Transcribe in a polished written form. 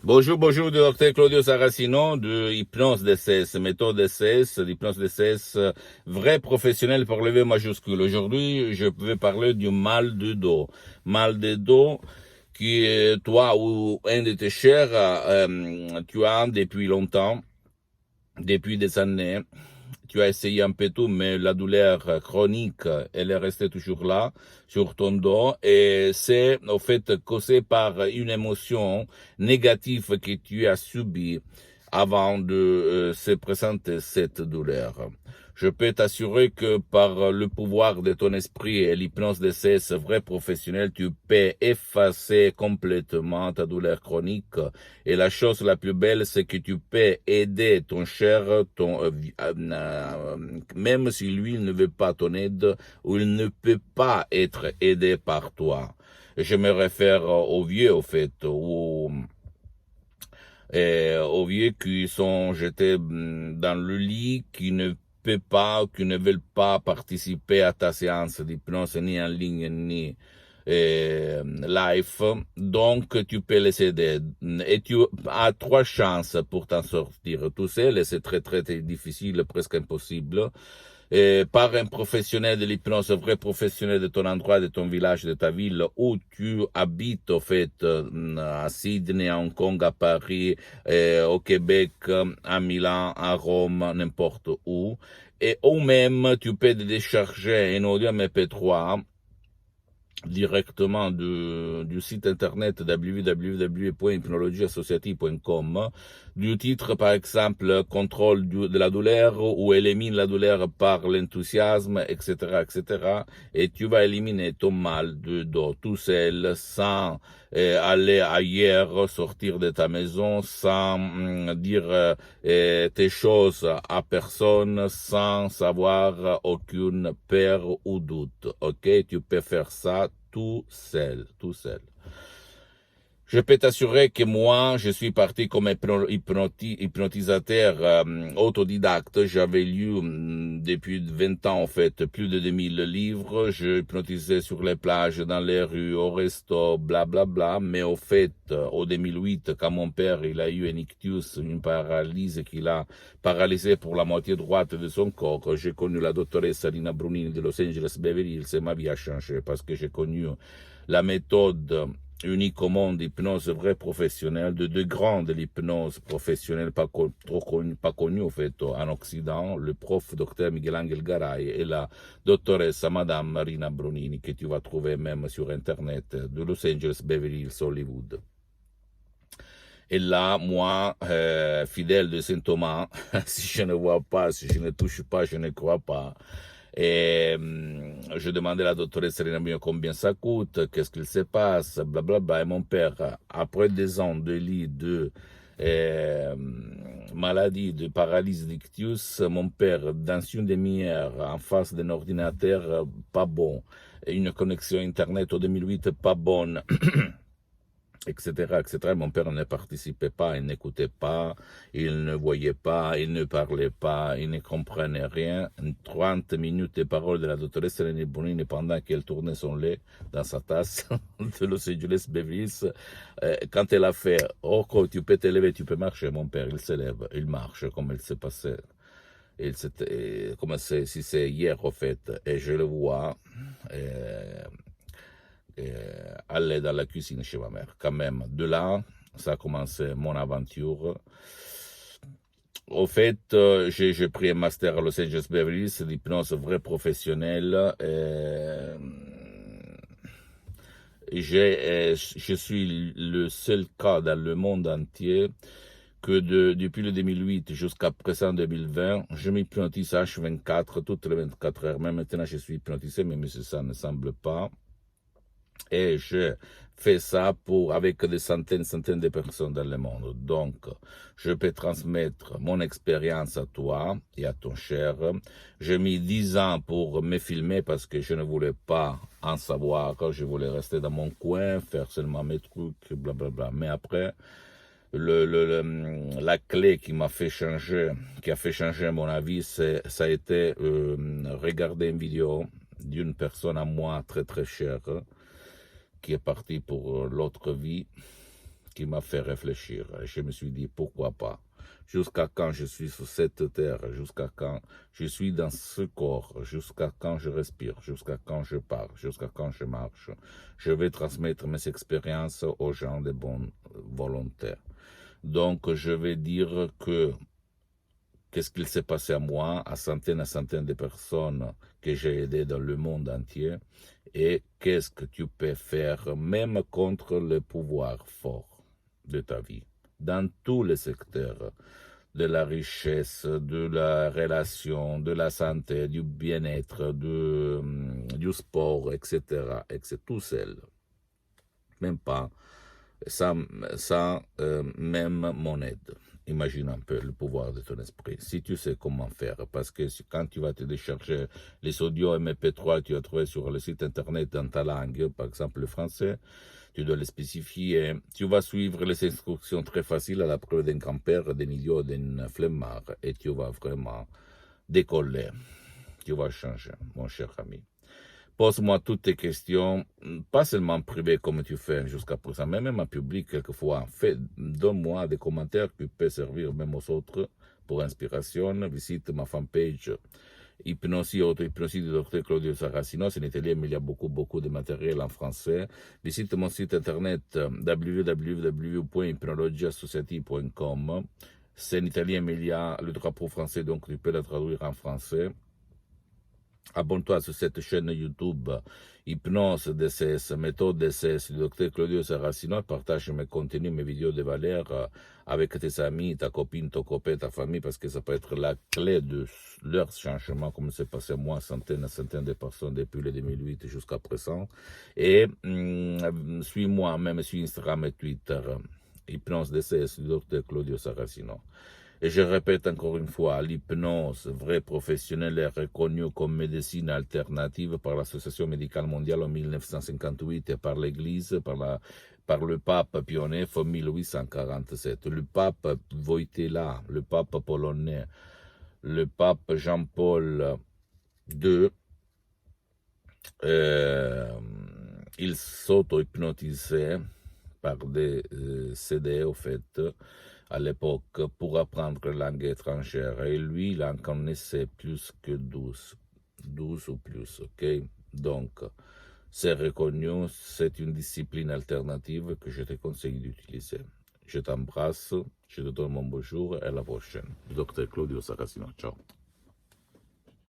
Bonjour, bonjour, docteur Claudio Saracino de Hypnose DCS, méthode DCS, l'hypnose DCS, vrai professionnel pour lever majuscule. Aujourd'hui, je vais parler du mal de dos. Mal de dos qui, toi ou un de tes chers, tu as depuis longtemps, depuis des années. Tu as essayé un peu tout, mais la douleur chronique, elle est restée toujours là, sur ton dos, et c'est, au fait, causé par une émotion négative que tu as subie avant de se présenter cette douleur. Je peux t'assurer que par le pouvoir de ton esprit et l'hypnose de ces vrais professionnels, tu peux effacer complètement ta douleur chronique. Et la chose la plus belle, c'est que tu peux aider ton cher, même si lui il ne veut pas ton aide ou il ne peut pas être aidé par toi. Je me réfère aux vieux, au fait, aux vieux qui sont jetés dans le lit, qui ne peuvent pas, qui ne veulent pas participer à ta séance d'hypnose ni en ligne ni live. Donc tu peux les aider et tu as trois chances pour t'en sortir tout seul et c'est très très difficile, presque impossible. Par un professionnel de l'hypnose, un vrai professionnel de ton endroit, de ton village, de ta ville où tu habites, au fait, à Sydney, à Hong Kong, à Paris, au Québec, à Milan, à Rome, n'importe où. Et ou même, tu peux décharger un audio MP3 directement du site internet www.hypnologieassociative.com du titre par exemple contrôle de la douleur ou élimine la douleur par l'enthousiasme, etc., etc. Et tu vas éliminer ton mal de dos tout seul sans aller ailleurs, sortir de ta maison, sans dire tes choses à personne, sans avoir aucune peur ou doute. Ok, tu peux faire ça tout seul, tout seul. Je peux t'assurer que moi, je suis parti comme hypnotisateur autodidacte. J'avais lu depuis 20 ans, en fait, plus de 2000 livres. Je hypnotisais sur les plages, dans les rues, au resto, blablabla. Bla, bla. Mais au fait, au 2008, quand mon père il a eu un ictus, une paralyse qu'il a paralysé pour la moitié droite de son corps, j'ai connu la doctoresse Alina Brunini de Los Angeles Beverly Hills et ma vie a changé parce que j'ai connu la méthode unique au monde d'hypnose vraie professionnelle, de deux grands de l'hypnose professionnelle, pas connus au fait en Occident, le prof Dr Miguel Angel Garay et la doctoresse Madame Marina Brunini, que tu vas trouver même sur Internet, de Los Angeles, Beverly Hills, Hollywood. Et là, moi, fidèle de Saint Thomas, si je ne vois pas, si je ne touche pas, je ne crois pas. Et je demandais à la doctoresse Serena Mio combien ça coûte, qu'est-ce qu'il se passe, blablabla. Et mon père, après des ans de lit de maladie, de paralysie d'ictus, mon père, dans une demi-heure, en face d'un ordinateur pas bon, et une connexion Internet au 2008 pas bonne, etc., etc. Mon père ne participait pas, il n'écoutait pas, il ne voyait pas, il ne parlait pas, il ne comprenait rien. 30 minutes de paroles de la doctoresse Hélène Bonini pendant qu'elle tournait son lait dans sa tasse de Los Angeles Beverly Hills. Quand elle a fait « Oh, tu peux te lever, tu peux marcher », mon père, il se lève, il marche comme il s'est passé. Comme si c'est hier, au fait, et je le vois, aller dans la cuisine chez ma mère. Quand même, de là, ça a commencé mon aventure. Au fait, j'ai pris un master à Los Angeles Beverly Hills, l'hypnose vraie professionnelle. Je suis le seul cas dans le monde entier que depuis le 2008 jusqu'à présent 2020, je m'hypnotise H24, toutes les 24 heures. Même maintenant, je suis hypnotisé, même si ça ne semble pas. Et je fais ça avec des centaines de personnes dans le monde. Donc, je peux transmettre mon expérience à toi et à ton cher. J'ai mis 10 ans pour me filmer parce que je ne voulais pas en savoir. Je voulais rester dans mon coin, faire seulement mes trucs, blablabla. Mais après, la clé qui m'a fait changer, qui a fait changer mon avis, ça a été regarder une vidéo d'une personne à moi très très chère, qui est parti pour l'autre vie, qui m'a fait réfléchir. Et je me suis dit, pourquoi pas? Jusqu'à quand je suis sur cette terre, jusqu'à quand je suis dans ce corps, jusqu'à quand je respire, jusqu'à quand je parle, jusqu'à quand je marche. Je vais transmettre mes expériences aux gens de bonne volonté. Donc, je vais dire que qu'est-ce qu'il s'est passé à moi, à centaines de personnes que j'ai aidées dans le monde entier, et qu'est-ce que tu peux faire même contre le pouvoir fort de ta vie, dans tous les secteurs, de la richesse, de la relation, de la santé, du bien-être, du sport, etc., etc., tout seul, même pas, sans même mon aide. Imagine un peu le pouvoir de ton esprit. Si tu sais comment faire, parce que quand tu vas te décharger les audios MP3 que tu as trouvés sur le site internet dans ta langue, par exemple le français, tu dois les spécifier. Tu vas suivre les instructions très faciles à la preuve d'un grand-père, d'un idiot, d'un flemmard, et tu vas vraiment décoller. Tu vas changer, mon cher ami. Pose-moi toutes tes questions, pas seulement privées comme tu fais jusqu'à présent, mais même en public quelquefois. Donne-moi des commentaires qui peuvent servir même aux autres pour inspiration. Visite ma fanpage Hypnosie, auto-hypnosie du Dr Claudio Saracino. C'est en italien, mais il y a beaucoup de matériel en français. Visite mon site internet www.hypnologieassociative.com. C'est en italien, mais il y a le drapeau français, donc tu peux le traduire en français. Abonne-toi sur cette chaîne YouTube Hypnose DCS, méthode DCS du Dr Claudio Saracino. Partage mes contenus, mes vidéos de valeur avec tes amis, ta copine, ton copain, ta famille, parce que ça peut être la clé de leur changement, comme c'est passé à moi, centaines de personnes depuis le 2008 jusqu'à présent. Et suis-moi même sur Instagram et Twitter, Hypnose DCS du Dr Claudio Saracino. Et je répète encore une fois, l'hypnose vraie professionnelle est reconnue comme médecine alternative par l'Association médicale mondiale en 1958 et par l'Église, par le pape Pie IX en 1847. Le pape Wojtyła, le pape polonais, le pape Jean-Paul II, il s'auto-hypnotisait par des CD, au fait, à l'époque, pour apprendre la langue étrangère. Et lui, il en connaissait plus que 12 ou plus, ok? Donc, c'est reconnu, c'est une discipline alternative que je te conseille d'utiliser. Je t'embrasse, je te donne mon bonjour et à la prochaine. Dr Claudio Saracino, ciao.